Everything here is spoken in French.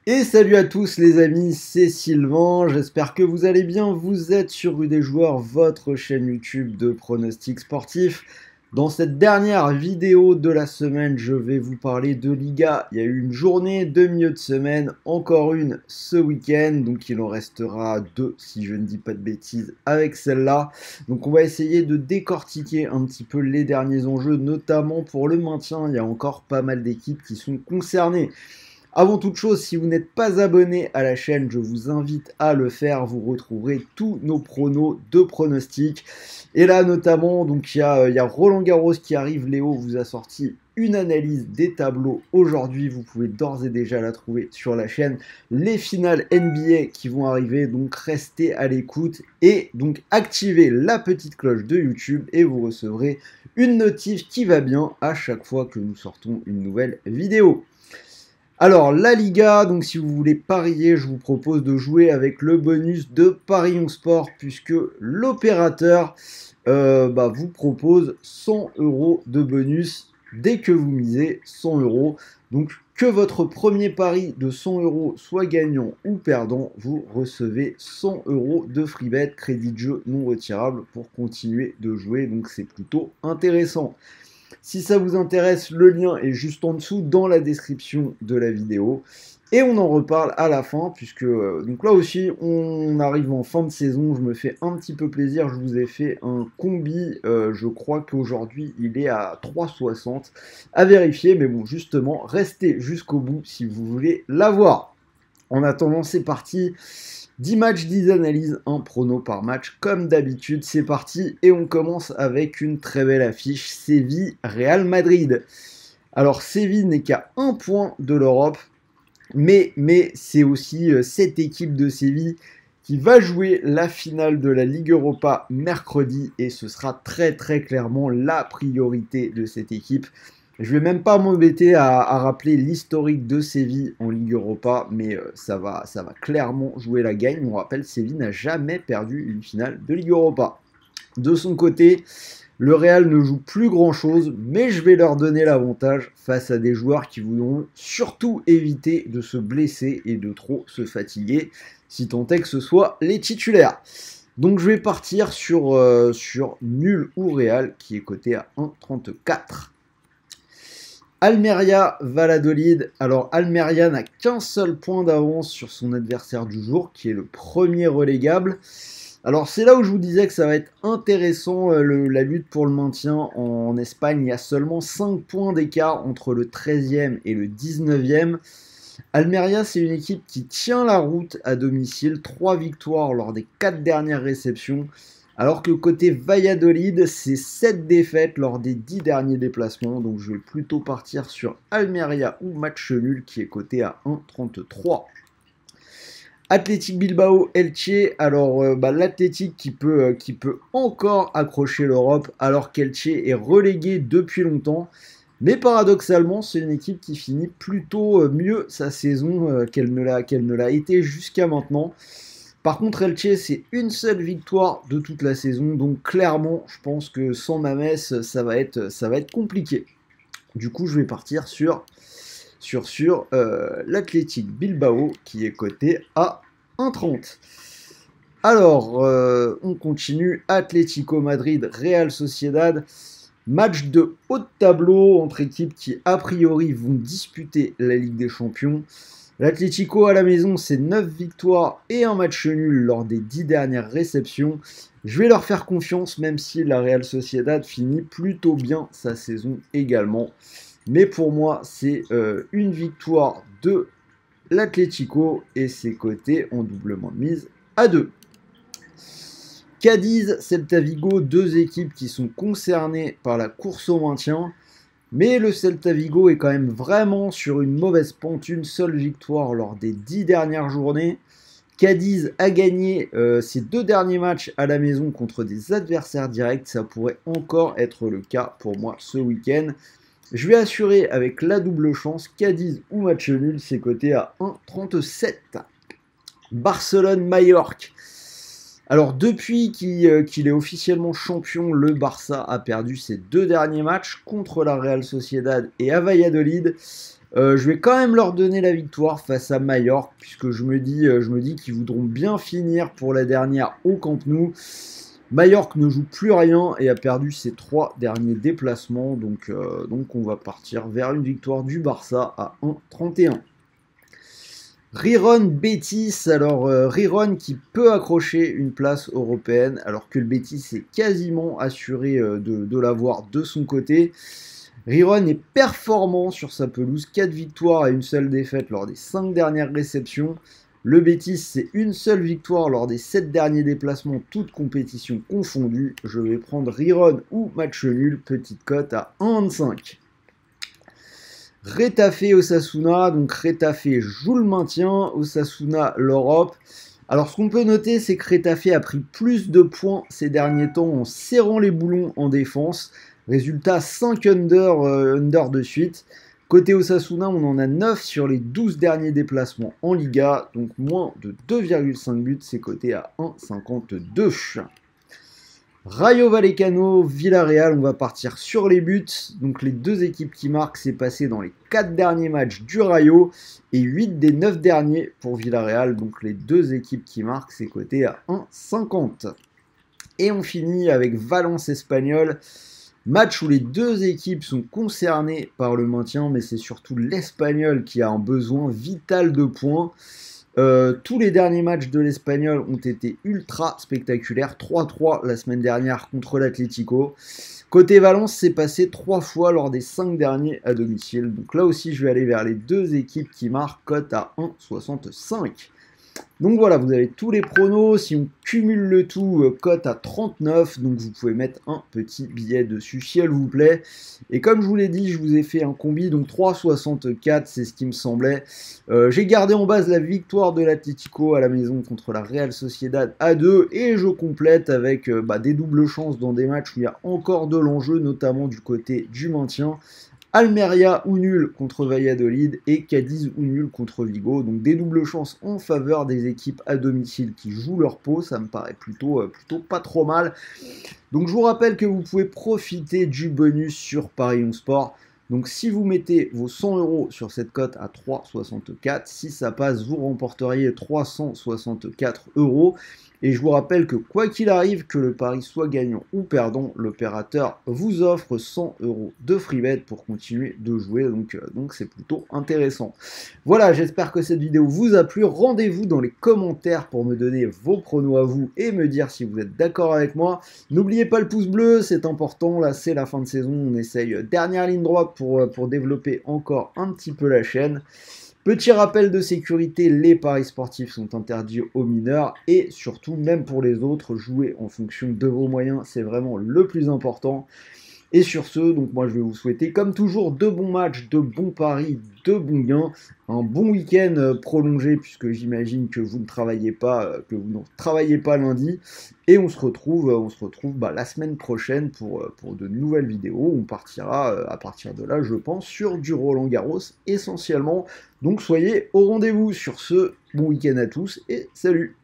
Et salut à tous les amis, c'est Sylvain, j'espère que vous allez bien, vous êtes sur Rue des Joueurs, votre chaîne YouTube de pronostics sportifs. Dans cette dernière vidéo de la semaine, je vais vous parler de Liga. Il y a eu une journée de milieu de semaine, encore une ce week-end, donc il en restera deux si je ne dis pas de bêtises avec celle-là. Donc on va essayer de décortiquer un petit peu les derniers enjeux, notamment pour le maintien, il y a encore pas mal d'équipes qui sont concernées. Avant toute chose, si vous n'êtes pas abonné à la chaîne, je vous invite à le faire. Vous retrouverez tous nos pronos de pronostics. Et là, notamment, donc il y a Roland Garros qui arrive. Léo vous a sorti une analyse des tableaux aujourd'hui. Vous pouvez d'ores et déjà la trouver sur la chaîne. Les finales NBA qui vont arriver, donc restez à l'écoute et donc activez la petite cloche de YouTube et vous recevrez une notif qui va bien à chaque fois que nous sortons une nouvelle vidéo. Alors, la Liga, donc si vous voulez parier, je vous propose de jouer avec le bonus de Paris Sport, puisque l'opérateur vous propose 100 € de bonus dès que vous misez 100 €. Donc, que votre premier pari de 100 € soit gagnant ou perdant, vous recevez 100 € de free bet, crédit de jeu non retirable pour continuer de jouer. Donc, c'est plutôt intéressant. Si ça vous intéresse, le lien est juste en dessous dans la description de la vidéo. Et on en reparle à la fin, puisque donc là aussi, on arrive en fin de saison. Je me fais un petit peu plaisir. Je vous ai fait un combi. Je crois qu'aujourd'hui, il est à 3,60 à vérifier. Mais bon, justement, restez jusqu'au bout si vous voulez l'avoir. En attendant, c'est parti. 10 matchs, 10 analyses, un prono par match. Comme d'habitude, c'est parti. Et on commence avec une très belle affiche. Séville-Real Madrid. Alors, Séville n'est qu'à 1 point de l'Europe. Mais c'est aussi cette équipe de Séville qui va jouer la finale de la Ligue Europa mercredi. Et ce sera très très clairement la priorité de cette équipe. Je vais même pas m'embêter à rappeler l'historique de Séville en Ligue Europa, mais ça va clairement jouer la gagne. On rappelle, Séville n'a jamais perdu une finale de Ligue Europa. De son côté, le Real ne joue plus grand-chose, mais je vais leur donner l'avantage face à des joueurs qui voudront surtout éviter de se blesser et de trop se fatiguer, si tant est que ce soit les titulaires. Donc je vais partir sur nul ou Real, qui est coté à 1,34. Almeria Valladolid. Alors Almeria n'a qu'un seul point d'avance sur son adversaire du jour, qui est le premier relégable. Alors c'est là où je vous disais que ça va être intéressant, la lutte pour le maintien en Espagne. Il y a seulement 5 points d'écart entre le 13e et le 19e. Almeria, c'est une équipe qui tient la route à domicile, 3 victoires lors des 4 dernières réceptions. Alors que côté Valladolid, c'est 7 défaites lors des 10 derniers déplacements. Donc je vais plutôt partir sur Almeria ou match nul qui est coté à 1,33. Athletic Bilbao Elche. Alors l'Athletic qui peut encore accrocher l'Europe alors qu'Elche est relégué depuis longtemps. Mais paradoxalement, c'est une équipe qui finit plutôt mieux sa saison qu'elle ne l'a été jusqu'à maintenant. Par contre, Elche, c'est une seule victoire de toute la saison, donc clairement, je pense que sans Mames, ça va être compliqué. Du coup, je vais partir sur l'Athletic Bilbao, qui est coté à 1,30. Alors, on continue. Atlético Madrid, Real Sociedad. Match de haut de tableau entre équipes qui, a priori, vont disputer la Ligue des Champions. L'Atlético à la maison, c'est 9 victoires et un match nul lors des 10 dernières réceptions. Je vais leur faire confiance, même si la Real Sociedad finit plutôt bien sa saison également. Mais pour moi, c'est une victoire de l'Atlético et c'est coté en doublement de mise à 2. Cadiz, Celta Vigo, deux équipes qui sont concernées par la course au maintien. Mais le Celta Vigo est quand même vraiment sur une mauvaise pente, une seule victoire lors des 10 dernières journées. Cadiz a gagné ses 2 derniers matchs à la maison contre des adversaires directs, ça pourrait encore être le cas pour moi ce week-end. Je vais assurer avec la double chance, Cadiz ou match nul, c'est coté à 1,37. Barcelone-Majorque. Alors depuis qu'il est officiellement champion, le Barça a perdu ses 2 derniers matchs contre la Real Sociedad et à Valladolid. Je vais quand même leur donner la victoire face à Majorque, puisque je me dis qu'ils voudront bien finir pour la dernière au Camp Nou. Majorque ne joue plus rien et a perdu ses 3 derniers déplacements, donc on va partir vers une victoire du Barça à 1,31. Riron Betis, alors Riron qui peut accrocher une place européenne, alors que le Betis est quasiment assuré de l'avoir de son côté. Riron est performant sur sa pelouse, 4 victoires et une seule défaite lors des 5 dernières réceptions. Le Betis, c'est une seule victoire lors des 7 derniers déplacements, toutes compétitions confondues. Je vais prendre Riron ou match nul, petite cote à 1,25. Retafe Osasuna, donc Retafe joue le maintien, Osasuna l'Europe. Alors ce qu'on peut noter, c'est que Retafe a pris plus de points ces derniers temps en serrant les boulons en défense. Résultat 5 under de suite. Côté Osasuna, on en a 9 sur les 12 derniers déplacements en Liga, donc moins de 2,5 buts, c'est coté à 1,52. Rayo Vallecano, Villarreal, on va partir sur les buts. Donc les deux équipes qui marquent, c'est passé dans les 4 derniers matchs du Rayo et 8 des 9 derniers pour Villarreal. Donc les deux équipes qui marquent, c'est coté à 1,50. Et on finit avec Valence Espagnol. Match où les deux équipes sont concernées par le maintien, mais c'est surtout l'Espagnol qui a un besoin vital de points. Tous les derniers matchs de l'Espagnol ont été ultra spectaculaires. 3-3 la semaine dernière contre l'Atlético. Côté Valence, c'est passé 3 fois lors des 5 derniers à domicile. Donc là aussi, je vais aller vers les deux équipes qui marquent, cote à 1,65. Donc voilà, vous avez tous les pronos. Si on cumule le tout, cote à 39. Donc vous pouvez mettre un petit billet dessus, s'il vous plaît. Et comme je vous l'ai dit, je vous ai fait un combi. Donc 3,64, c'est ce qui me semblait. J'ai gardé en base la victoire de l'Atlético à la maison contre la Real Sociedad à 2. Et je complète avec des doubles chances dans des matchs où il y a encore de l'enjeu, notamment du côté du maintien. Almeria ou nul contre Valladolid et Cadiz ou nul contre Vigo. Donc des doubles chances en faveur des équipes à domicile qui jouent leur peau. Ça me paraît plutôt pas trop mal. Donc je vous rappelle que vous pouvez profiter du bonus sur Paris 11 Sport. Donc si vous mettez vos 100 € sur cette cote à 3,64, si ça passe, vous remporteriez 364 €. Et je vous rappelle que quoi qu'il arrive, que le pari soit gagnant ou perdant, l'opérateur vous offre 100 € de free bet pour continuer de jouer. Donc c'est plutôt intéressant. Voilà, j'espère que cette vidéo vous a plu. Rendez-vous dans les commentaires pour me donner vos pronos à vous et me dire si vous êtes d'accord avec moi. N'oubliez pas le pouce bleu, c'est important. Là, c'est la fin de saison. On essaye dernière ligne droite pour développer encore un petit peu la chaîne. Petit rappel de sécurité, les paris sportifs sont interdits aux mineurs et surtout, même pour les autres, jouez en fonction de vos moyens, c'est vraiment le plus important. Et sur ce, donc moi je vais vous souhaiter comme toujours de bons matchs, de bons paris, de bons gains, un bon week-end prolongé puisque j'imagine que vous ne travaillez pas, lundi. Et on se retrouve la semaine prochaine pour de nouvelles vidéos. On partira à partir de là, je pense, sur du Roland-Garros essentiellement. Donc soyez au rendez-vous. Sur ce, bon week-end à tous et salut!